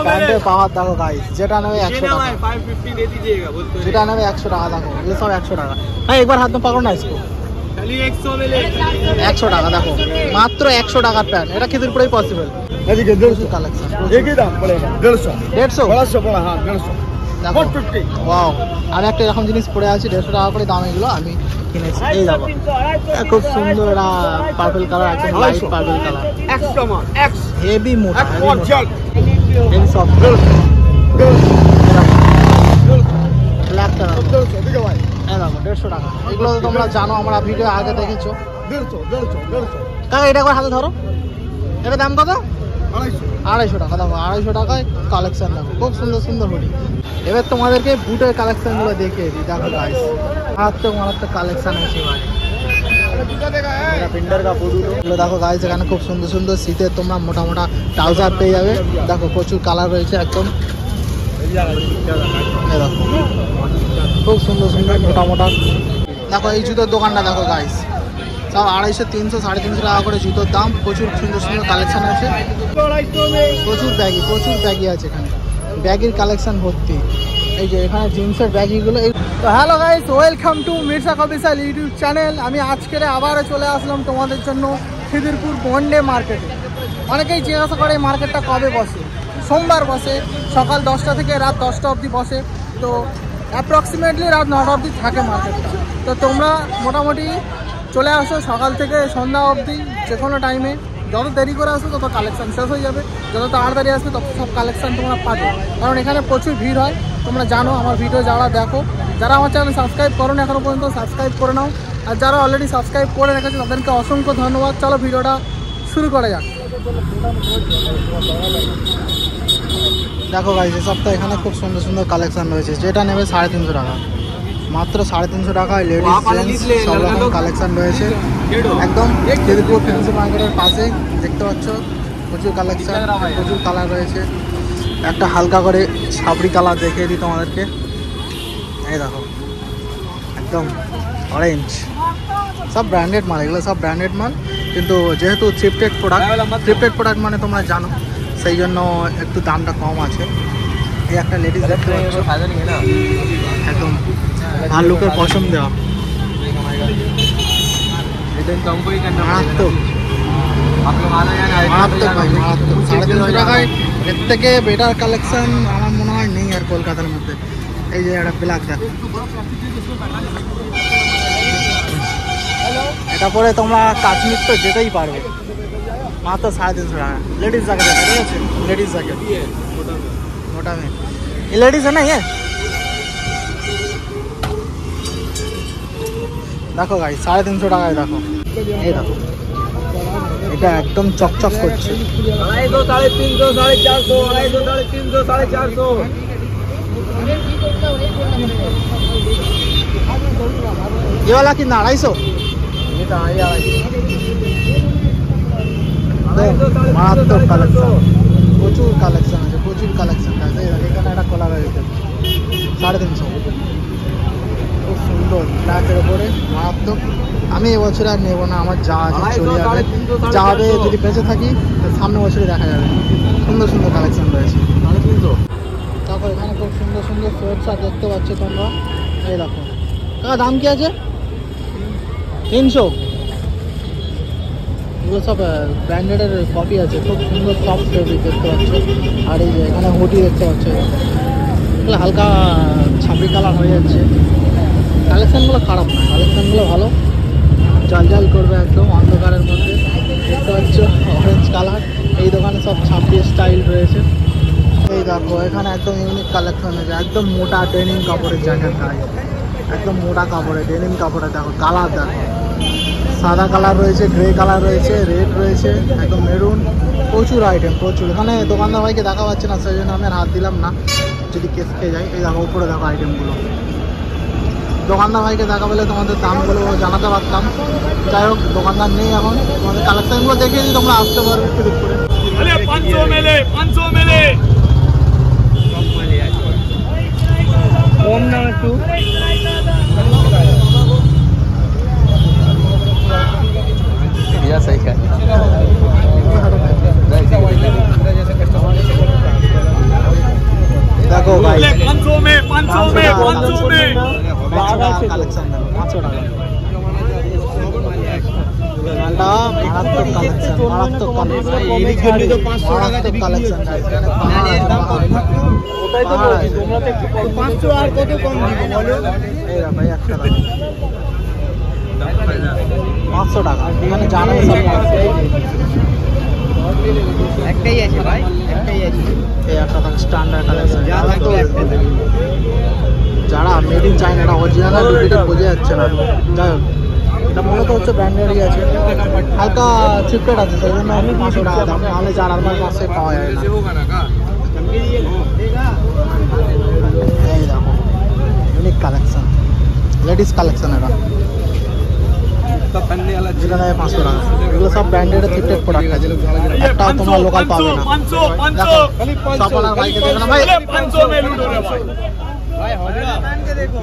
প্যান্টের পাওয়ার দেখো গাইস, যেটা নেবে 100 টাকা, যেটা নেবে 100 টাকা। দেখো এগুলো সব 100 টাকা। ভাই একবার হাত में पकड़ो ना इसको, 100 টাকা। দেখো মাত্র 100 টাকার প্যান্ট, এটা খিদিরপুরেই পসিবল। এদিকে 150 কালেকশন, একই দাম পড়েगा 150 150 বড়। হ্যাঁ 150 দেখো 450। ওয়াও, আমি একটা এরকম জিনিস পরে আছি 150 টাকা করে দাম, এগুলো আমি কিনেছি। এই দেখো খুব সুন্দর, এটা পার্পল কালার, একদম light purple colour, x heavy মোটা, হেভি সফট ব্ল্যাক কালার। এই দেখো 150 টাকা। এগুলো তো তোমরা জানো, আমরা ভিডিও আগে দেখেছো। 150 কাকা এটা একবার হাতে ধরো, এটা দাম কত? 250 টাকা। দেখো 250 টাকায় কালেকশন। দেখো খুব সুন্দর সুন্দর হুডি। এবার তোমাদেরকে বুটের কালেকশনগুলো দেখিয়ে দিই। দেখো গাইস মারাত্মক কালেকশন আছে এগুলো। দেখো গাইস এখানে খুব সুন্দর সুন্দর শীতের তোমরা মোটা মোটা ট্রাউজার পেয়ে যাবে। দেখো প্রচুর কালার রয়েছে একদম। দেখো খুব সুন্দর সুন্দর মোটা মোটা। দেখো এই জুতোর দোকানটা দেখো গাইস, সব 250, 300, 350 টাকা করে জুতোর দাম। প্রচুর সুন্দর সুন্দর কালেকশন আছে, প্রচুর ব্যাগি আছে এখানে, ব্যাগির কালেকশন ভর্তি। এই যে এখানে জিন্সের ব্যাগিগুলো। তো hello guys, welcome to Mirza Kabisal YouTube channel. আমি আজকে আবারও চলে আসলাম তোমাদের জন্য খিদিরপুর বন্ডে মার্কেটে। অনেকেই জিজ্ঞাসা করে এই মার্কেটটা কবে বসে। সোমবার বসে, সকাল 10টা থেকে রাত 10টা অবধি বসে। তো অ্যাপ্রক্সিমেটলি রাত 9টা অবধি থাকে মার্কেটটা। তো তোমরা মোটামুটি চলে আসো সকাল থেকে সন্ধ্যা অবধি, যে কোনো টাইমে। যত দেরি করে আসো তত কালেকশান শেষ হয়ে যাবে, যত তাড়াতাড়ি আসবে তত সব কালেকশান তোমরা পাবে। কারণ এখানে প্রচুর ভিড় হয়, তোমরা জানো। আমার ভিডিও যারা দেখো, যারা আমার চ্যানেল সাবস্ক্রাইব করো না এখনও পর্যন্ত, সাবস্ক্রাইব করে নাও। আর যারা অলরেডি সাবস্ক্রাইব করে রেখেছে তাদেরকে অসংখ্য ধন্যবাদ। চলো ভিডিওটা শুরু করা যাক। দেখো গাইস এই সপ্তাহে এখানে খুব সুন্দর সুন্দর কালেকশান রয়েছে, যেটা নেবে 350 টাকা, মাত্র 350 টাকায় লেডিস জেন্টস সব রকম কালেকশান রয়েছে। একদম খিদিরপুর ফ্যান্সি মার্কেটের পাশে দেখতে পাচ্ছ প্রচুর কালেকশান, প্রচুর কালার রয়েছে। একটা হালকা করে সাবরি কালার দেখিয়ে দিই তোমাদেরকে। এই দেখো একদম অরেঞ্জ, সব ব্র্যান্ডেড মাল, এগুলো সব ব্র্যান্ডেড মাল। কিন্তু যেহেতু থ্রিফটেড প্রোডাক্ট মানে তোমরা জানো, সেই জন্য একটু দামটা কম আছে। এই একটা লেডিস দেখতে পাচ্ছ, একদম ভালো লোকের পছন্দ দেওয়া, মারাত্মক 350 টাকায়। এর থেকে বেটার কালেকশন আমার মনে হয় নেই আর কলকাতার মধ্যে। এই যে একটা ব্ল্যাক দেখো, এটা পরে তোমরা কাশ্মীর তো যেতেই পারবে, মাত্র 350 টাকা। लेडीज जैकेट है, ठीक है, लेडीज जैकेट मोटा में ये लेडीज है ना ये। देखो गाइस 350 টাকায়। দেখো এই দেখো, এটা একদম চকচক করছে। 250, 350, 450, 250, 350, 450। ये वाला कितना 250? ये तो 250। মারাত্মক কালেকশন, প্রচুর কালেকশন আছে, প্রচুর কালেকশন আছে। এখানে একটা কলার রয়েছে 350, খুব সুন্দর ব্ল্যাকের ওপরে, মারাত্মক। আমি এবছরে আর নেবো না, আমার যা আছে চলে যাবে। যা হবে যদি বেঁচে থাকি সামনে বছরে দেখা যাবে। সুন্দর সুন্দর কালেকশন রয়েছে। তারপর এখানে খুব সুন্দর সুন্দর সোয়েটস আর দেখতে পাচ্ছ তোমরা। এই দেখো কাকা, দাম কি আছে? 300। এগুলো সব ব্র্যান্ডেডের কপি আছে, খুব সুন্দর সফট ফেব্রিক দেখতে পাচ্ছ। আর এই যে এখানে হুডি দেখতে পাচ্ছ, এগুলো হালকা ছাবড়ি কালার হয়ে যাচ্ছে। কালেকশানগুলো খারাপ না, কালেকশানগুলো ভালো, জল জল করবে একদম অন্ধকারের মধ্যে। দেখতে পাচ্ছ অরেঞ্জ কালার। এই দোকানে সব ছাপড়ি স্টাইল রয়েছে। এই দেখো এখানে একদম ইউনিক কালেকশন হয়েছে, একদম মোটা ডেনিম কাপড়ের জ্যাকেট গায়ে, একদম মোটা কাপড়ে ডেনিম কাপড়ে। দেখো কালার দেখো, সাদা কালার রয়েছে, গ্রে কালার রয়েছে, রেড রয়েছে, একদম মেরুন। প্রচুর আইটেম, প্রচুর। এখানে দোকানদার ভাইকে দেখা পাচ্ছে না, সেই জন্য আমি আর হাত দিলাম না, যদি কেস খেয়ে যাই। এই দেখো উপরে দেখো আইটেমগুলো। দোকানদার ভাইকে দেখা পেলে তোমাদের দামগুলো জানাতে পারতাম। যাই হোক দোকানদার নেই এখন, তোমাদের কালেকশনগুলো দেখিয়ে দিই, তোমরা আসতে পারবে একটু দিক করে। 500 মেলে কম না একটু। सही है। কালেকশন দেখো 500 টাকা মালটা মারাত্মক কালেকশন মারাত্মক কালেকশন ওটাই তো বলছি তোমরা তো একটু 500 আর কত কম দিব বলো এই না ভাই 1 টাকা 500 টাকা এখানে জানো সব একটাই আছে ভাই একটাই আছে এই একটা থাকে স্ট্যান্ডার্ড কালেকশন যারা মেড ইন চায়না এটা অরিজিনাল ডুপ্লিকেট বোঝা যাচ্ছে না যাই হোক এটা মূলত হচ্ছে ব্র্যান্ডেডই আছে হালকা চিপকেট আছে সেই জন্য 500 টাকা দাম নাহলে 4-500 পাওয়া যায় না এই দেখো ইউনিক কালেকশন লেডিস কালেকশন এটা যেটা নেয় 500 টাকা এগুলো সব ব্র্যান্ডেড চিপকেট প্রোডাক্ট আছে একটাও তোমরা লোকাল পাবে না দেখো সাপলার ভাইকে দেখো না ভাই 500 মে লুট হবে ভাই ভাই হবে ব্র্যান্ডকে দেখো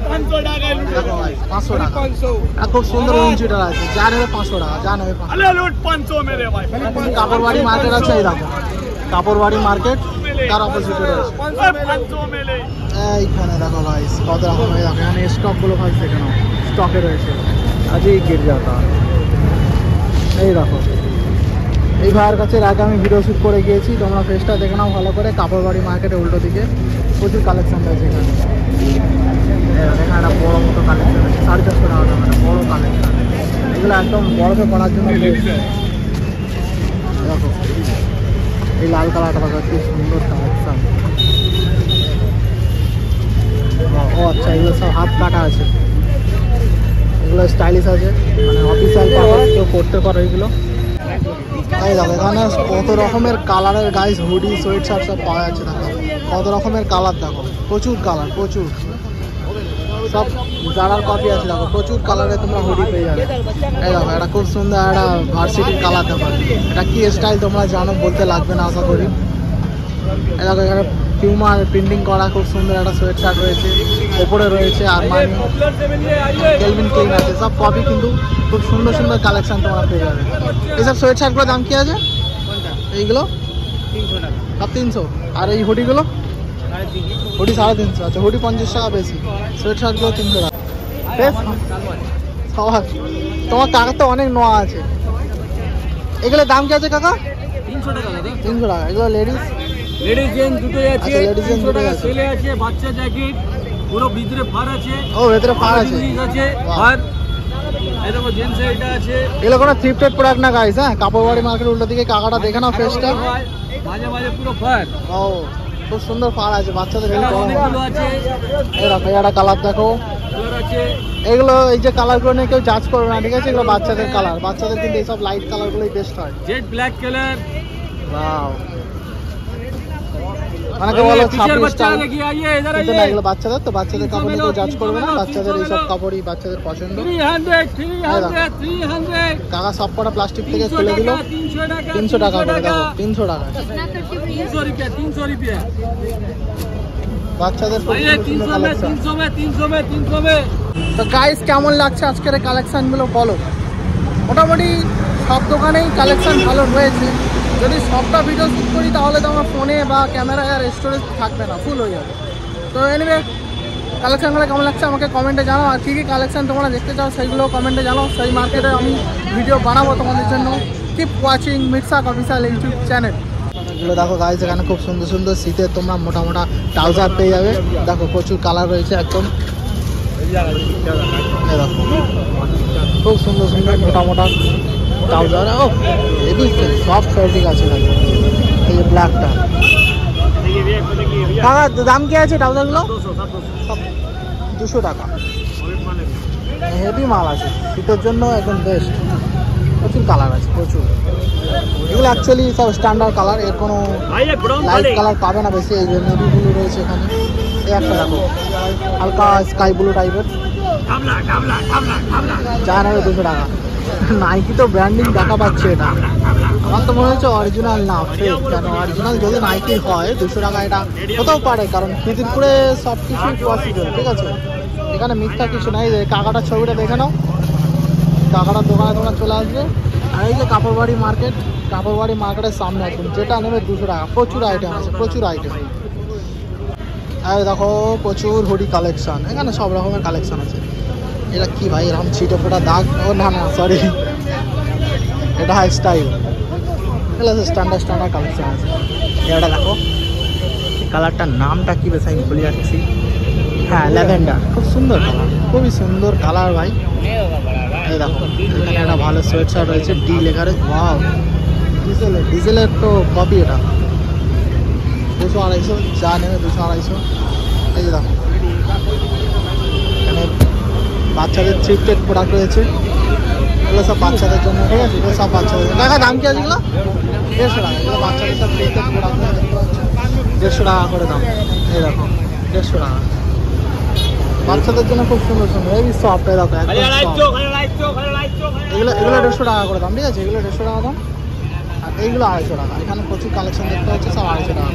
500 টাকা লুট দেখো ভাই 500 টাকা এটা খুব সুন্দর ইঞ্চিটার আছে যা নেবে 500 টাকা যা নেবে 500 আরে লুট 500 মেরে ভাই কাপড়বাড়ি মার্কেট আছে এই দেখো কাপড়বাড়ি মার্কেট তার অপোজিটে রয়েছে 500 মেলে এইখানে দেখো গাইস কত রকম দেখো এখানে স্টক গুলো ভাই সেখানে স্টকে রয়েছে আজই গির যাতা এই দেখো এই ভাইয়ের কাছে আগে আমি ভিডিও শুট করে গিয়েছি তোমরা ফেসটা দেখে নাও ভালো করে কাপড়বাড়ি মার্কেটে উল্টো দিকে প্রচুর কালেকশন রয়েছে এখানে এখানে একটা বড় মতো কালেকশন আছে 450 টাকা দাম একটা বড় কালেকশন এগুলো একদম বরফে করার জন্য দেখো এই লাল কালারটা দেখো কি সুন্দর কালেকশন ও আচ্ছা এগুলো সব হাত কাটা আছে এগুলো স্টাইলিশ আছে মানে অফিসিয়াল পারপাস কেউ করতে পারো এগুলো এই দেখো এখানে কত রকমের কালারের গাইস হুডি সোয়েট শার্ট সব পাওয়া যাচ্ছে দেখো কত রকমের কালার দেখো প্রচুর কালার প্রচুর সব জারার কপি আছে দেখো প্রচুর কালারে তোমরা হুডি পেয়ে যাবে এই দেখো এটা খুব সুন্দর একটা ভার্সিটির কালার দেখো এটা কি স্টাইল তোমরা জানো বলতে লাগবে না আশা করি এই দেখো এখানে পিউমার প্রিন্টিং করা খুব সুন্দর একটা সোয়েট শার্ট রয়েছে ওপরে রয়েছে আরমানি কেলভিন ক্লিন আছে সব কপি কিন্তু খুব সুন্দর সুন্দর কালেকশন তোমরা পেয়ে যাবে এইসব সোয়েট শার্টগুলোর দাম কি আছে এইগুলো 300 টাকা সব 300 আর এই হুডিগুলো হুডি 350 আচ্ছা হুডি 50 টাকা বেশি সোয়েট শার্টগুলো 300 টাকা বেশ সবার তোমার কাকা তো অনেক নোয়া আছে এগুলোর দাম কি আছে কাকা 300 টাকা দাদা 300 টাকা এগুলো লেডিস জেন্টস দুটোই আছে লেডিস জেন্টস দুটোই আছে ছেলে আছে বাচ্চা জ্যাকেট পুরো ভিতরে ফার আছে ও ভিতরে ফার আছে আর এই দেখো জেন্টস এটা আছে এগুলো কোনো থ্রিফটেড প্রোডাক্ট না গাইস হ্যাঁ কাপড়বাড়ি মার্কেট উল্টো দিকে কাকাটা দেখে নাও ফেসটা মাঝে মাঝে পুরো ফার ও খুব সুন্দর ফার আছে বাচ্চাদের এই গরম আছে এই দেখো এটা কালার দেখো কালার আছে এগুলো এই যে কালারগুলো নিয়ে কেউ জাজ করবে না ঠিক আছে এগুলো বাচ্চাদের কালার বাচ্চাদের কিন্তু এই সব লাইট কালারগুলোই বেস্ট হয় জেড ব্ল্যাক কালার ওয়াও অনেকে বলে ছাব্বিশ বাচ্চা নাকি আইয়ে इधर आइए এগুলো বাচ্চাদের তো বাচ্চাদের কাপড় নিয়ে জাজ করবে না বাচ্চাদের এই সব কাপড়ই বাচ্চাদের পছন্দ 300 কাকা সব কটা প্লাস্টিক থেকে খুলে দিল 300 টাকা করে দেখো 300 টাকা 300 रुपया বাচ্চাদের 300 में তো গাইস কেমন লাগছে আজকের কালেকশনগুলো বলো মোটামুটি সব দোকানেই কালেকশন ভালো রয়েছে যদি সবটা ভিডিও শুট করি তাহলে তো আমার ফোনে বা ক্যামেরায় আর স্টোরেজ থাকবে না ফুল হয়ে যাবে তো এনিওয়ে কালেকশানগুলো কেমন লাগছে আমাকে কমেন্টে জানাও আর কী কী কালেকশান তোমরা দেখতে চাও সেইগুলো কমেন্টে জানাও সেই মার্কেটে আমি ভিডিও বানাবো তোমাদের জন্য keep watching Mitsak official YouTube channel এগুলো দেখো গাইস এখানে খুব সুন্দর সুন্দর শীতের তোমরা মোটা মোটা ট্রাউজার পেয়ে যাবে দেখো প্রচুর কালার রয়েছে একদম দেখো খুব সুন্দর সুন্দর মোটা মোটা ট্রাউজার ও হেভি সফট ফেব্রিক আছে দেখো এই যে ব্ল্যাকটা কাকা দাম কি আছে ট্রাউজারগুলো 200 টাকা হেভি মাল আছে শীতের জন্য একদম বেস্ট প্রচুর কালার আছে প্রচুর এগুলো অ্যাকচুয়ালি সব স্ট্যান্ডার্ড কালার এর কোনো লাইট কালার পাবে না বেশি এই যে নেভি ব্লু রয়েছে এখানে এই একটা দেখো হালকা স্কাই ব্লু টাইপের যা নেবে 200 টাকা নাইকি তো ব্র্যান্ডিং দেখা পাচ্ছে এটা আমার তো মনে হচ্ছে অরিজিনাল না ফেক কেন অরিজিনাল যদি নাইকির হয় 200 টাকা এটা হতেও পারে কারণ খিদিরপুরে সব কিছুই পসিবল ঠিক আছে এখানে মিথ্যা কিছু নাই যে কাকাটার ছবিটা দেখে নাও কাকাটার দোকানে তোমরা চলে আসবে আর এই যে কাপড়বাড়ি মার্কেটের সামনে একদম যেটা নেবে 200 টাকা প্রচুর আইটেম আছে প্রচুর আইটেম আর দেখো প্রচুর হুডি কালেকশন, এখানে সব রকমের কালেকশন আছে। এটা কি ভাই এরকম ছিটে ফোটা দাগ? ও না না সরি, এটা হাই স্টাইল, এগুলো স্ট্যান্ডার্ড স্ট্যান্ডার্ড কালেকশন আছে। এটা দেখো কালারটার নামটা কি বেশ আমি ভুলে যাচ্ছি। হ্যাঁ ল্যাভেন্ডার, খুব সুন্দর কালার, খুবই সুন্দর কালার ভাই। এই দেখো এখানে একটা ভালো সোয়েট শার্ট রয়েছে, ডি লেখারে। ওয়াও, ডিজেলের তো কপি এটা। 200-250 যা নেবে 200-250। এই যে দেখো এখানে বাচ্চাদের থ্রিফটেড প্রোডাক্ট রয়েছে, এগুলো সব বাচ্চাদের জন্য, ঠিক আছে? এগুলো সব বাচ্চাদের জন্য। দেখা দাম কি আছে এগুলো? 150 টাকা। এগুলো বাচ্চাদের সব থ্রিফটেড প্রোডাক্ট দেখতে পাচ্ছ, 150 টাকা করে দাম। এই দেখো 150 টাকা বাচ্চাদের জন্য, খুব সুন্দর সুন্দর এই সফট। এই দেখো একদম এগুলো 150 টাকা করে দাম, ঠিক আছে? এগুলো 150 টাকা দাম, আর এইগুলো 250 টাকা। এখানে প্রচুর কালেকশন দেখতে পাচ্ছি, সব 250 টাকা।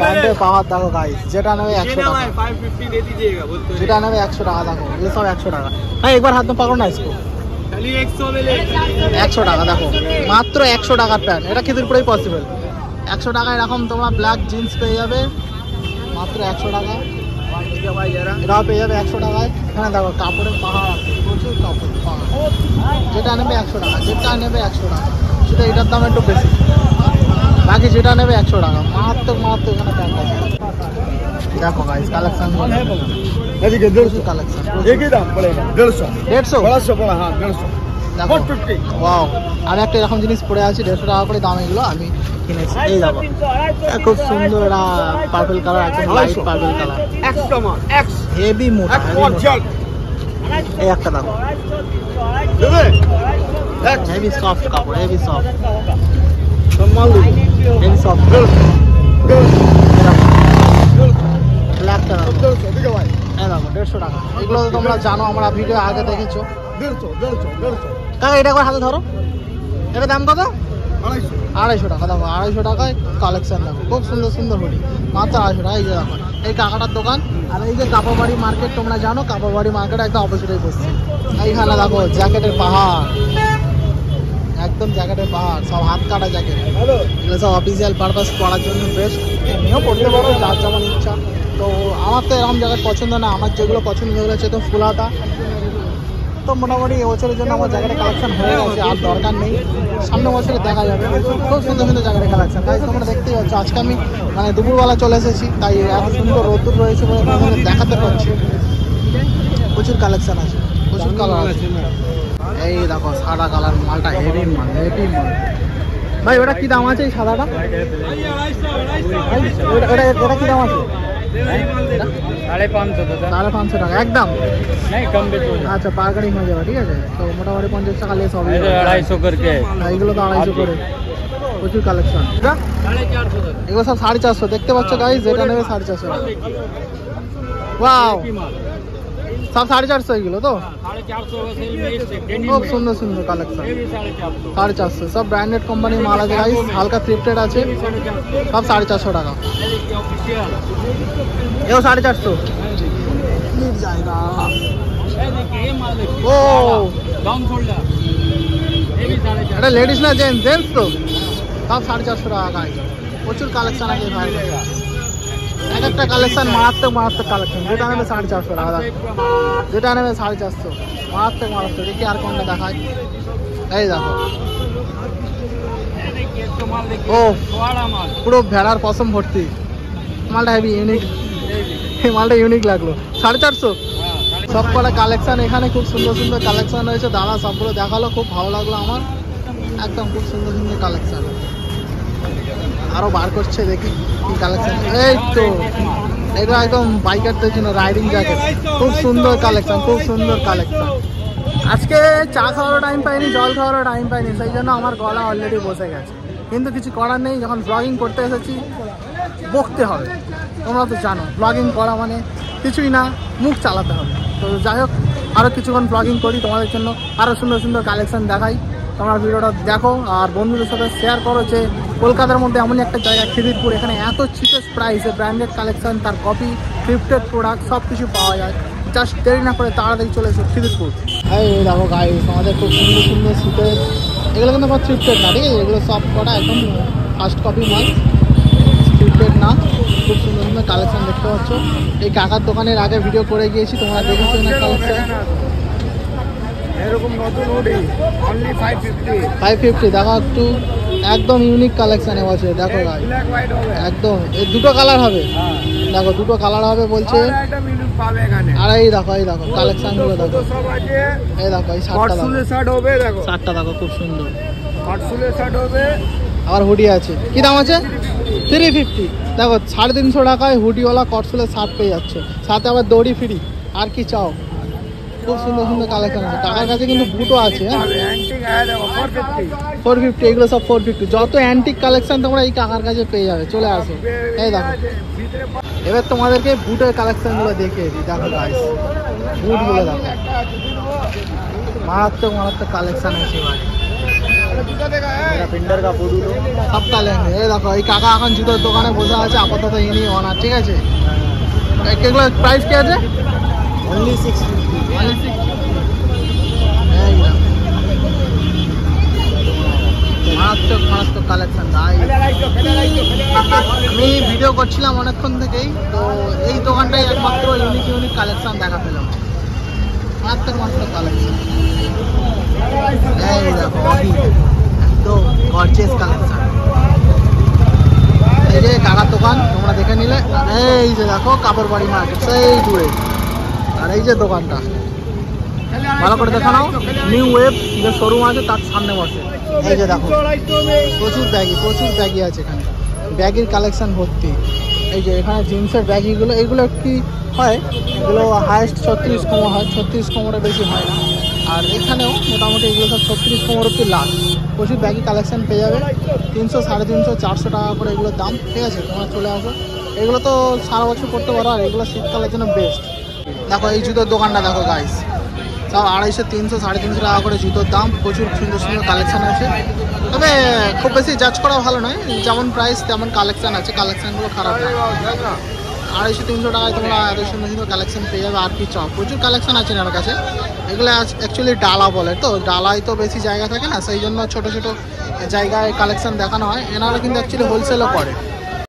প্যান্টের পাওয়ার দেখো গাইস, যেটা নেবে 100 টাকা, যেটা নেবে 100 টাকা। দেখো এগুলো সব 100 টাকা। হ্যাঁ একবার হাত পাকড়ো না इसको, 100 টাকা। দেখো মাত্র 100 টাকার প্যান্ট, এটা খিদিরপুরেই পসিবল। 100 টাকায় এরকম তোমরা ব্ল্যাক জিন্স পেয়ে যাবে মাত্র 100 টাকা। এটাও পেয়ে যাবে 100 টাকায়। এখানে দেখো কাপড়ের পাহাড় আছে, প্রচুর কাপড় পাহাড়। যেটা নেবে 100 টাকা, যেটা নেবে 100 টাকা, সেটা এটার দাম একটু বেশি। বাকি যেটা নেবে 100 টাকা। মারাত্মক মারাত্মক এখানে প্যান্ট আছে। দেখো গাইস কালেকশন, এদিকে 150 কালেকশন। एक ही दाम पड़ेगा 150 150 बड़ा से बड़ा। हाँ 150 দেখো 450। ওয়াও, আমি একটা এরকম জিনিস পরে আছি 150 টাকা করে দাম, এগুলো আমি কিনেছি। এই দেখো খুব সুন্দর পার্পল কালার আছে, লাইট পার্পল কালার, X कमा X হেভি মোটা, X heavy बहुत মোটা। जल्द এই একটা দেখো देवे X হেভি সফট কাপড়, হেভি সফট, सम्मान लीजिए হেভি সফট। 150 ব্ল্যাকটা দেখো, 150 दिखे भाई এই দেখো 150 টাকা। এগুলো তো তোমরা জানো, আমরা ভিডিও আগে দেখেছো। 150 কাকা এটা একবার হাতে ধরো, এটা দাম কত? 250 250 টাকা। দেখো 250 টাকায় কালেকশন দেখো, খুব সুন্দর সুন্দর হুডি মাত্র 250 টাকা। এই যে দেখো এই কাকাটার দোকান, আর এই যে কাপড়বাড়ি মার্কেট, তোমরা জানো কাপড়বাড়ি মার্কেট একদম অপোজিটেই বসছে। এইখানে দেখো জ্যাকেটের পাহাড়, একদম জ্যাকেটের পাহাড়, সব হাত কাটা জ্যাকেট। এগুলো সব অফিসিয়াল পারপাস পরার জন্য বেস্ট, এমনিও পড়তে পারো যার যেমন ইচ্ছা। তো আমার তো এরকম জ্যাকেট পছন্দ না, আমার যেগুলো পছন্দ সেগুলো হচ্ছে তো ফুলাতা। তো মোটামুটি এবছরের জন্য আমার জায়গাটা কালেকশন হয়ে গেছে, আর দরকার নেই, সামনে বছরে দেখা যাবে। খুব সুন্দর সুন্দর জায়গাটা কালেকশন, তাই তোমরা দেখতেই পাচ্ছ। আজকে আমি মানে দুপুরবেলা চলে এসেছি, তাই এত সুন্দর রোদ্দুর রয়েছে বলে তোমাদের দেখাতে পারছি। প্রচুর কালেকশন আছে, প্রচুর কালার আছে। এই দেখো সাদা কালার মালটা, হেভি মাল, হেভি মাল ভাই। ওটা কি দাম আছে এই সাদাটা? এটা কি দাম আছে? 550 টাকা একদম। আচ্ছা বার্গেনিং হয়ে যাবে, ঠিক আছে? তো মোটামুটি 50 টাকা লেস হবে। 250 करके এইগুলো তো 250 করে, প্রচুর কালেকশন। এগুলো সব 450 দেখতে পাচ্ছ গাইস, যেটা নেবে 450 টাকা। ওয়াও, সব 450 এগুলো তো 450 খুব সুন্দর সুন্দর কালেকশন। 450 সব ব্র্যান্ডেড কোম্পানির মাল আছে গাইস, হালকা থ্রিফটেড আছে, সব 450 টাকা। এও 450 মিল जाएगा। ও এটা লেডিস না জেন্টস? জেন্টস তো সব 450 টাকা গাইস। প্রচুর কালেকশন আছে ভাই, এক একটা কালেকশন মারাত্মক মারাত্মক কালেকশন। যেটা নেবে 450 টাকা, যেটা নেবে 450 মারাত্মক মারাত্মক। দেখি আর কোনটা দেখায়। এই দেখো ও পুরো ভেড়ার পশম ভর্তি মালটা, হেভি ইউনিক, এই মালটা ইউনিক লাগলো। 450 সব কটা কালেকশন এখানে, খুব সুন্দর সুন্দর কালেকশন রয়েছে। দাদা সবগুলো দেখালো, খুব ভালো লাগলো আমার, একদম খুব সুন্দর সুন্দর কালেকশন। আরো বার করছে দেখি কি কালেকশন। এই তো এটা একদম বাইকারদের জন্য রাইডিং জ্যাকেট, খুব সুন্দর কালেকশন, খুব সুন্দর কালেকশন। আজকে চা খাওয়ারও টাইম পাইনি, জল খাওয়ারও টাইম পাইনি, সেই জন্য আমার গলা অলরেডি বসে গেছে। কিন্তু কিছু করার নেই, যখন ব্লগিং করতে এসেছি বকতে হবে। তোমরা তো জানো ব্লগিং করা মানে কিছুই না, মুখ চালাতে হবে। তো যাই হোক, আরও কিছুক্ষণ ব্লগিং করি, তোমাদের জন্য আরও সুন্দর সুন্দর কালেকশন দেখাই। তোমরা ভিডিওটা দেখো আর বন্ধুদের সাথে শেয়ার করো যে কলকাতার মধ্যে এমনই একটা জায়গা খিদিরপুর, এখানে এত চিপেস্ট প্রাইসে ব্র্যান্ডেড কালেকশন, তার কপি, থ্রিফটেড প্রোডাক্ট সব কিছু পাওয়া যায়। জাস্ট দেরি না করে তাড়াতাড়ি চলে এসো খিদিরপুর। এই দেখো গাইস, আমাদের খুব সুন্দর সুন্দর শীতের, এগুলো কিন্তু আমার থ্রিফটেড না, ঠিক আছে? এগুলো সব কটা একদম ফার্স্ট কপি মাল, থ্রিফটেড না। খুব সুন্দর সুন্দর সুন্দর কালেকশন দেখতে পাচ্ছ। এই কাকার দোকানের আগে ভিডিও করে গিয়েছি, তোমরা দেখেছো না কালেকশন। এরকম নতুন হুডি অনলি 550 550 দেখো, একটু একদম ইউনিক কালেকশন এবছর দেখো ভাই, ব্ল্যাক হোয়াইট হবে একদম এই দুটো কালার হবে। দেখো দুটো কালার হবে বলছে। এটা মিলুক পাবে এখানে। আর এই দেখো কালেকশন গুলো দেখো, সব আছে। এই দেখো এই শার্টটা দেখো, কটসুলের শার্ট হবে, দেখো শার্টটা দেখো খুব সুন্দর। কটসুলের শার্ট হবে। আবার হুডি আছে, কি দাম আছে? 350। দেখো 350 টাকায় হুডিওয়ালা কটসুলের শার্ট পেয়ে যাচ্ছে, সাথে আবার দড়ি ফ্রি। আর কি চাও? খুব সুন্দর সুন্দর কালেকশন আছে। টাকার কাছে কিন্তু বুটও আছে। হ্যাঁ, অ্যান্টিক আয়া দেখো 450। 450, এগুলো সব 450। যত অ্যান্টিক কালেকশন তোমরা এই কাকার কাছে পেয়ে যাবে, চলে আসো। এই দেখো, ভিতরে এবার তোমাদেরকে বুটের কালেকশন গুলো দেখিয়ে দিই। দেখো গাইস, বুট গুলো দেখো, মারাত্মক মারাত্মক কালেকশন আছে এবার। জুতা দেখা হ্যাঁ पिंडर का फोटो लो। সব কালেকশন। এই দেখো এই কাকা এখন জুতোর দোকানে বসে আছে, আপাতত ইনি ওনার, ঠিক আছে। এগুলো প্রাইস কি আছে? ओनली 650। এই দেখো, মারাত্মক মারাত্মক কালেকশন। আমি ভিডিও করছিলাম অনেকক্ষণ থেকেই, তো এই দোকানটাই একমাত্র ইউনিক ইউনিক কালেকশন দেখা পেলাম। মারাত্মক মারাত্মক কালেকশন। এই দেখো একদম গর্জিয়াস কালেকশন। এই যে কাকার দোকান তোমরা দেখে নিলে। আর এই যে দেখো কাপড় বাড়ি মার্কেট সেই দূরে। আর এই যে দোকানটা ভালো করে দেখো নাও, নিউ ওয়েব যে শোরুম আছে তার সামনে বসে। এই যে দেখো প্রচুর ব্যাগি আছে এখানে, ব্যাগের কালেকশন ভর্তি। এই যে এখানে জিন্সের ব্যাগিগুলো, এগুলো কি হয়, এগুলো হায়েস্ট 36 কোমর হয়, 36 কোমরে বেশি হয় না। আর এখানেও মোটামুটি এগুলো সব 36 কোমর অব্দি লাস্ট। প্রচুর ব্যাগি কালেকশন পেয়ে যাবে। 300, 350, 400 টাকা করে এগুলোর দাম, ঠিক আছে। তোমরা চলে আসো, এগুলো তো সারা বছর করতে পারো, আর এগুলো শীতকালের জন্য বেস্ট। দেখো এই জুতোর দোকানটা দেখো গাইস, সব 250, 300, 350 টাকা করে জুতোর দাম। প্রচুর সুন্দর সুন্দর কালেকশন আছে, তবে খুব বেশি জাজ করা ভালো নয়, যেমন প্রাইস তেমন কালেকশন আছে, কালেকশনগুলো খারাপ না। 250, 300 টাকায় তোমরা এত সুন্দর সুন্দর কালেকশন পেয়ে যাবে। আর কি চাও, প্রচুর কালেকশন আছে আমার কাছে। এগুলো অ্যাকচুয়ালি ডালা বলে, তো ডালায় তো বেশি জায়গা থাকে না, সেই জন্য ছোটো ছোটো জায়গায় কালেকশন দেখানো হয়। এনারা কিন্তু অ্যাকচুয়ালি হোলসেলও করে।